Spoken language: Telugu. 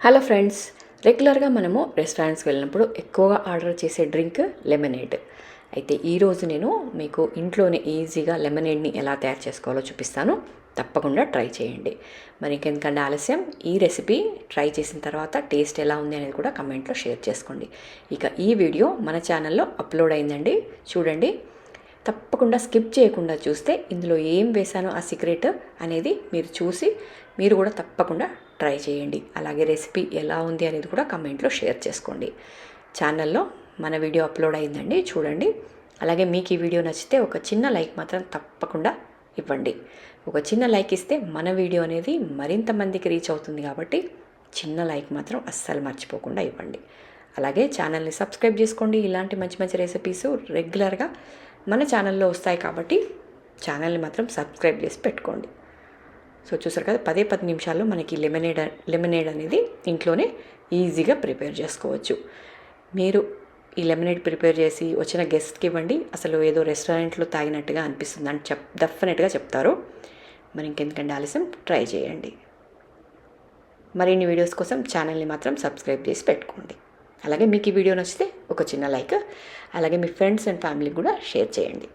హలో ఫ్రెండ్స్, రెగ్యులర్గా మనము రెస్టారెంట్స్కి వెళ్ళినప్పుడు ఎక్కువగా ఆర్డర్ చేసే డ్రింక్ లెమనేడ్. అయితే ఈరోజు నేను మీకు ఇంట్లోనే ఈజీగా లెమనేడ్ని ఎలా తయారు చేసుకోవాలో చూపిస్తాను. తప్పకుండా ట్రై చేయండి. మరి ఇంకెందుకంటే ఆలస్యం, ఈ రెసిపీ ట్రై చేసిన తర్వాత టేస్ట్ ఎలా ఉంది అనేది కూడా కమెంట్లో షేర్ చేసుకోండి. ఇక ఈ వీడియో మన ఛానల్లో అప్లోడ్ అయిందండి, చూడండి. తప్పకుండా స్కిప్ చేయకుండా చూస్తే ఇందులో ఏం వేశానో ఆ సీక్రెట్ అనేది మీరు చూసి మీరు కూడా తప్పకుండా ట్రై చేయండి. అలాగే రెసిపీ ఎలా ఉంది అనేది కూడా కమెంట్లో షేర్ చేసుకోండి. ఛానల్లో మన వీడియో అప్లోడ్ అయిందండి, చూడండి. అలాగే మీకు ఈ వీడియో నచ్చితే ఒక చిన్న లైక్ మాత్రం తప్పకుండా ఇవ్వండి. ఒక చిన్న లైక్ ఇస్తే మన వీడియో అనేది మరింత మందికి రీచ్ అవుతుంది కాబట్టి చిన్న లైక్ మాత్రం అస్సలు మర్చిపోకుండా ఇవ్వండి. అలాగే ఛానల్ని సబ్స్క్రైబ్ చేసుకోండి. ఇలాంటి మంచి మంచి రెసిపీస్ రెగ్యులర్గా మన ఛానల్లో వస్తాయి కాబట్టి ఛానల్ని మాత్రం సబ్స్క్రైబ్ చేసి పెట్టుకోండి. సో చూసారు కదా, 10 నిమిషాల్లో మనకి లెమనేడ్ అనేది ఇంట్లోనే ఈజీగా ప్రిపేర్ చేసుకోవచ్చు. మీరు ఈ లెమనేడ్ ప్రిపేర్ చేసి వచ్చిన గెస్ట్కి ఇవ్వండి, అసలు ఏదో రెస్టారెంట్లో తాగినట్టుగా అనిపిస్తుంది అని డెఫినెట్గా చెప్తారు. మరి ఇంకెందుకంటే ఆలస్యం, ట్రై చేయండి. మరిన్ని వీడియోస్ కోసం ఛానల్ని మాత్రం సబ్స్క్రైబ్ చేసి పెట్టుకోండి. అలాగే మీకు ఈ వీడియో నచ్చితే ఒక చిన్న లైక్, అలాగే మీ ఫ్రెండ్స్ అండ్ ఫ్యామిలీకి కూడా షేర్ చేయండి.